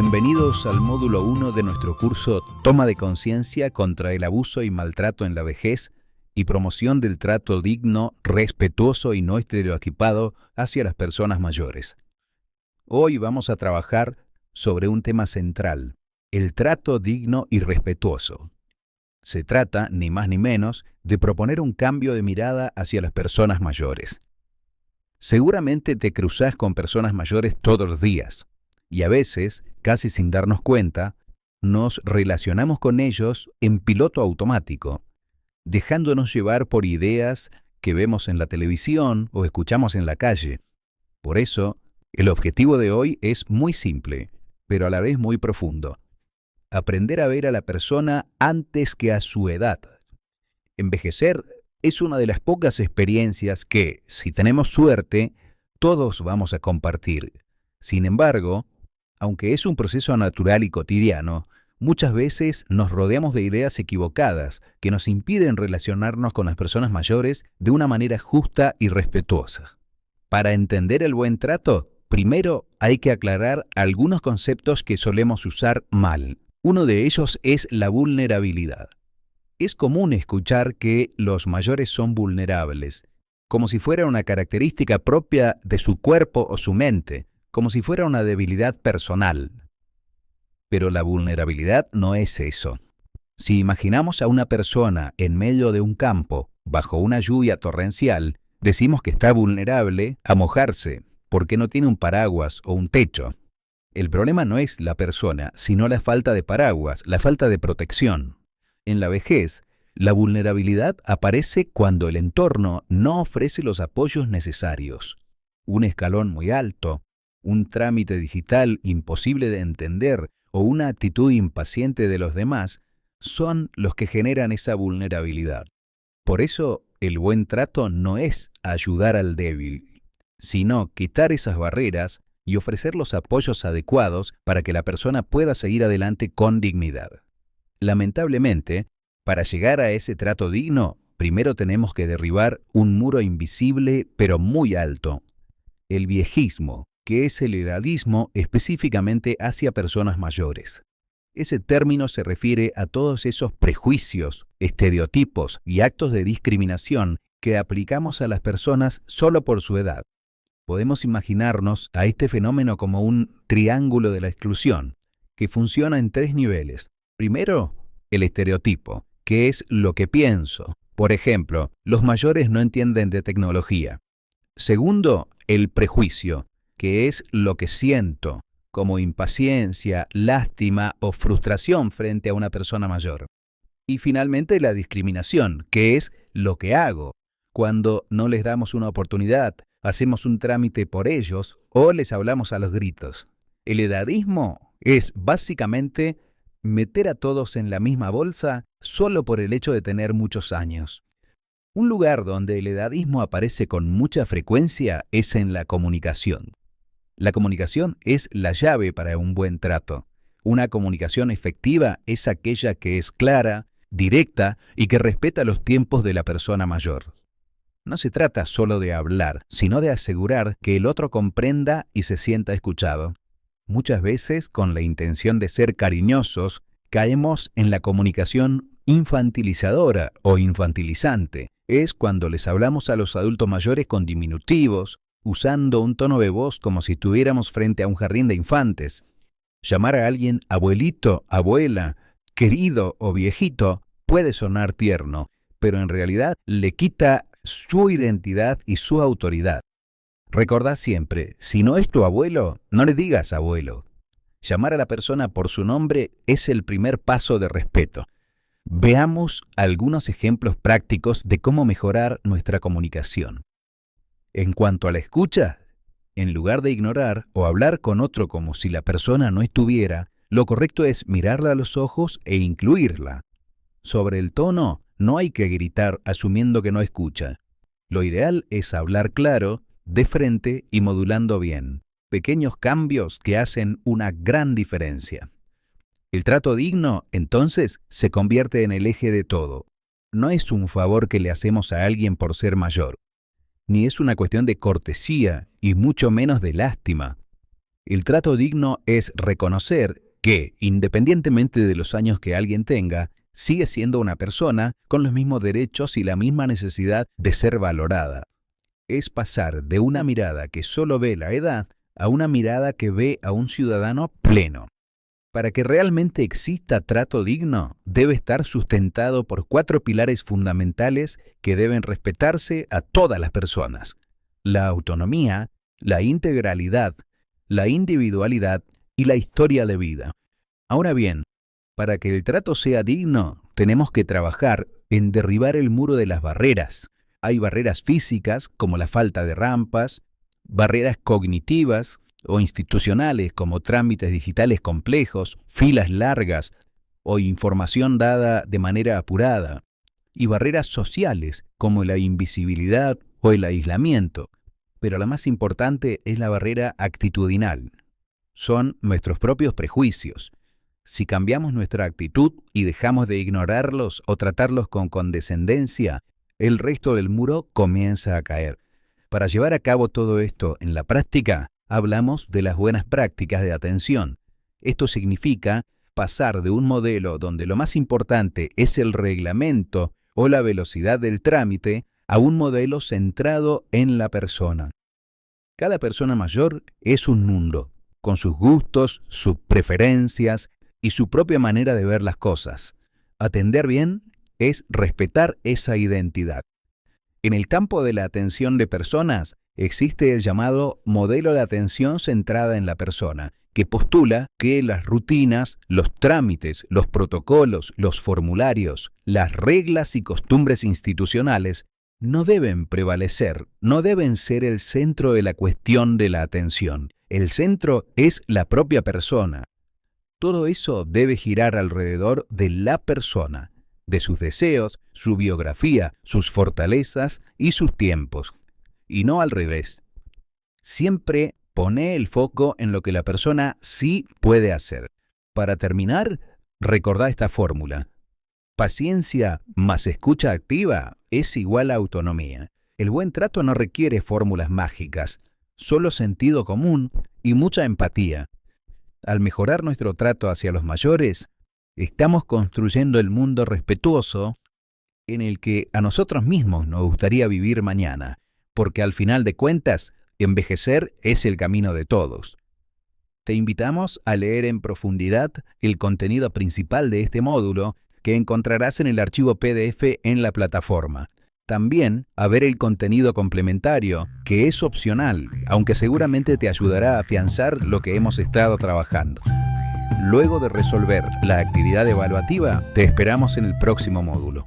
Bienvenidos al módulo 1 de nuestro curso Toma de conciencia contra el abuso y maltrato en la vejez y promoción del trato digno, respetuoso y no estereotipado hacia las personas mayores. Hoy vamos a trabajar sobre un tema central, el trato digno y respetuoso. Se trata, ni más ni menos, de proponer un cambio de mirada hacia las personas mayores. Seguramente te cruzás con personas mayores todos los días, y a veces, casi sin darnos cuenta, nos relacionamos con ellos en piloto automático, dejándonos llevar por ideas que vemos en la televisión o escuchamos en la calle. Por eso, el objetivo de hoy es muy simple, pero a la vez muy profundo. Aprender a ver a la persona antes que a su edad. Envejecer es una de las pocas experiencias que, si tenemos suerte, todos vamos a compartir. Sin embargo, aunque es un proceso natural y cotidiano, muchas veces nos rodeamos de ideas equivocadas que nos impiden relacionarnos con las personas mayores de una manera justa y respetuosa. Para entender el buen trato, primero hay que aclarar algunos conceptos que solemos usar mal. Uno de ellos es la vulnerabilidad. Es común escuchar que los mayores son vulnerables, como si fuera una característica propia de su cuerpo o su mente, como si fuera una debilidad personal. Pero la vulnerabilidad no es eso. Si imaginamos a una persona en medio de un campo, bajo una lluvia torrencial, decimos que está vulnerable a mojarse, porque no tiene un paraguas o un techo. El problema no es la persona, sino la falta de paraguas, la falta de protección. En la vejez, la vulnerabilidad aparece cuando el entorno no ofrece los apoyos necesarios. Un escalón muy alto, un trámite digital imposible de entender o una actitud impaciente de los demás son los que generan esa vulnerabilidad. Por eso, el buen trato no es ayudar al débil, sino quitar esas barreras y ofrecer los apoyos adecuados para que la persona pueda seguir adelante con dignidad. Lamentablemente, para llegar a ese trato digno, primero tenemos que derribar un muro invisible pero muy alto, el viejismo, que es el edadismo específicamente hacia personas mayores. Ese término se refiere a todos esos prejuicios, estereotipos y actos de discriminación que aplicamos a las personas solo por su edad. Podemos imaginarnos a este fenómeno como un triángulo de la exclusión, que funciona en 3 niveles. Primero, el estereotipo, que es lo que pienso. Por ejemplo, los mayores no entienden de tecnología. Segundo, el prejuicio, que es lo que siento, como impaciencia, lástima o frustración frente a una persona mayor. Y finalmente, la discriminación, que es lo que hago, cuando no les damos una oportunidad, hacemos un trámite por ellos o les hablamos a los gritos. El edadismo es básicamente meter a todos en la misma bolsa solo por el hecho de tener muchos años. Un lugar donde el edadismo aparece con mucha frecuencia es en la comunicación. La comunicación es la llave para un buen trato. Una comunicación efectiva es aquella que es clara, directa y que respeta los tiempos de la persona mayor. No se trata solo de hablar, sino de asegurar que el otro comprenda y se sienta escuchado. Muchas veces, con la intención de ser cariñosos, caemos en la comunicación infantilizadora o infantilizante. Es cuando les hablamos a los adultos mayores con diminutivos, usando un tono de voz como si estuviéramos frente a un jardín de infantes. Llamar a alguien abuelito, abuela, querido o viejito puede sonar tierno, pero en realidad le quita su identidad y su autoridad. Recordá siempre, si no es tu abuelo, no le digas abuelo. Llamar a la persona por su nombre es el primer paso de respeto. Veamos algunos ejemplos prácticos de cómo mejorar nuestra comunicación. En cuanto a la escucha, en lugar de ignorar o hablar con otro como si la persona no estuviera, lo correcto es mirarla a los ojos e incluirla. Sobre el tono, no hay que gritar asumiendo que no escucha. Lo ideal es hablar claro, de frente y modulando bien. Pequeños cambios que hacen una gran diferencia. El trato digno, entonces, se convierte en el eje de todo. No es un favor que le hacemos a alguien por ser mayor, ni es una cuestión de cortesía y mucho menos de lástima. El trato digno es reconocer que, independientemente de los años que alguien tenga, sigue siendo una persona con los mismos derechos y la misma necesidad de ser valorada. Es pasar de una mirada que solo ve la edad a una mirada que ve a un ciudadano pleno. Para que realmente exista trato digno, debe estar sustentado por 4 pilares fundamentales que deben respetarse a todas las personas: la autonomía, la integralidad, la individualidad y la historia de vida. Ahora bien, para que el trato sea digno, tenemos que trabajar en derribar el muro de las barreras. Hay barreras físicas, como la falta de rampas, barreras cognitivas o institucionales, como trámites digitales complejos, filas largas o información dada de manera apurada, y barreras sociales, como la invisibilidad o el aislamiento. Pero la más importante es la barrera actitudinal. Son nuestros propios prejuicios. Si cambiamos nuestra actitud y dejamos de ignorarlos o tratarlos con condescendencia, el resto del muro comienza a caer. Para llevar a cabo todo esto en la práctica, hablamos de las buenas prácticas de atención. Esto significa pasar de un modelo donde lo más importante es el reglamento o la velocidad del trámite a un modelo centrado en la persona. Cada persona mayor es un mundo, con sus gustos, sus preferencias y su propia manera de ver las cosas. Atender bien es respetar esa identidad. En el campo de la atención de personas existe el llamado modelo de atención centrada en la persona, que postula que las rutinas, los trámites, los protocolos, los formularios, las reglas y costumbres institucionales no deben prevalecer, no deben ser el centro de la cuestión de la atención. El centro es la propia persona. Todo eso debe girar alrededor de la persona, de sus deseos, su biografía, sus fortalezas y sus tiempos, y no al revés. Siempre pone el foco en lo que la persona sí puede hacer. Para terminar, recordá esta fórmula. Paciencia más escucha activa es igual a autonomía. El buen trato no requiere fórmulas mágicas, solo sentido común y mucha empatía. Al mejorar nuestro trato hacia los mayores, estamos construyendo el mundo respetuoso en el que a nosotros mismos nos gustaría vivir mañana, porque al final de cuentas, envejecer es el camino de todos. Te invitamos a leer en profundidad el contenido principal de este módulo que encontrarás en el archivo PDF en la plataforma. También a ver el contenido complementario, que es opcional, aunque seguramente te ayudará a afianzar lo que hemos estado trabajando. Luego de resolver la actividad evaluativa, te esperamos en el próximo módulo.